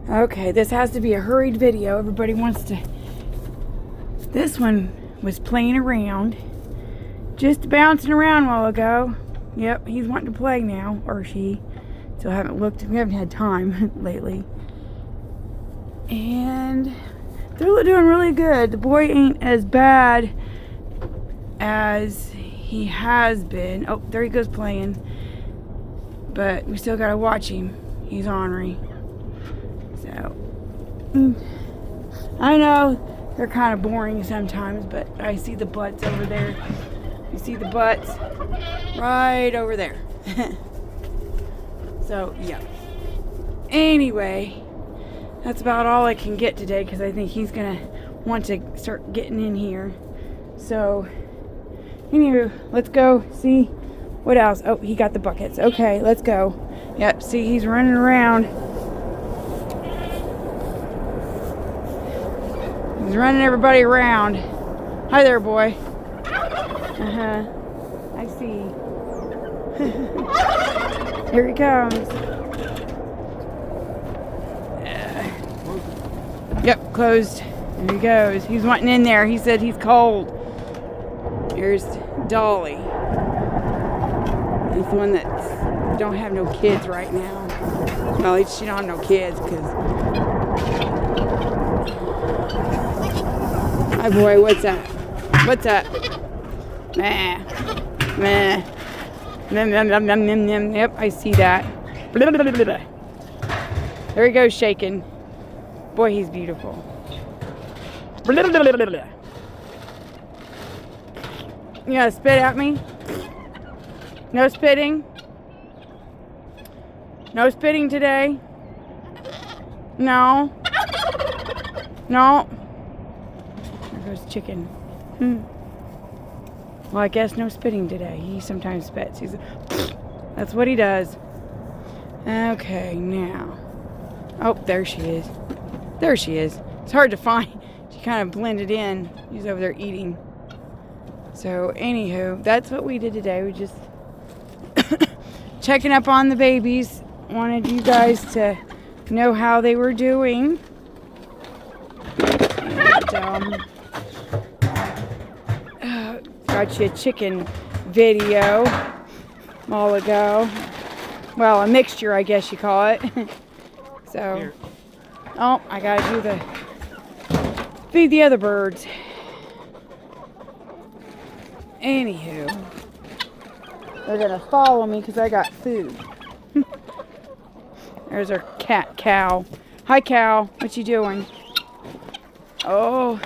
Okay, this has to be a hurried video. Everybody wants to... This one was playing around. Just bouncing around a while ago. Yep, he's wanting to play now. Or she. So I haven't looked. We haven't had time lately. And they're doing really good. The boy ain't as bad as he has been. Oh, there he goes playing. But we still gotta watch him. He's ornery. So, I know they're kind of boring sometimes, but I see the butts over there. You see the butts right over there. So, yeah. Anyway, that's about all I can get today because I think he's gonna want to start getting in here. So, anyway, let's go see what else. Oh, he got the buckets. Okay, let's go. Yep, see, he's running around. He's running everybody around. Hi there, boy. I see. Here he comes. Yep, closed. There he goes. He's wanting in there. He said he's cold. Here's Dolly. He's the one that don't have no kids right now. Well, she don't have no kids because... Hi, boy. What's up? What's up? Meh. Meh. Yep, I see that. There he goes shaking. Boy, he's beautiful. You gonna spit at me? No spitting? No spitting today? No? No? There goes chicken. Well, I guess no spitting today. He sometimes spits. That's what he does. Okay, now. Oh, there she is. There she is. It's hard to find. She kind of blended in. She's over there eating. So, anywho, that's what we did today. We just checking up on the babies. Wanted you guys to know how they were doing. And, got you a chicken video a while ago. Well, a mixture, I guess you call it. So, here. Oh, I gotta do feed the other birds. Anywho, they're gonna follow me because I got food. There's our cow. Hi, cow. What you doing? Oh.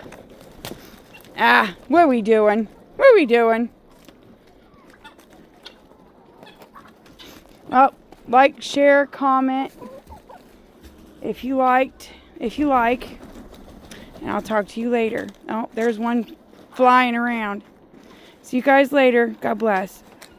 What are we doing? What are we doing? Oh, like, share, comment if you like. And I'll talk to you later. Oh, there's one flying around. See you guys later. God bless.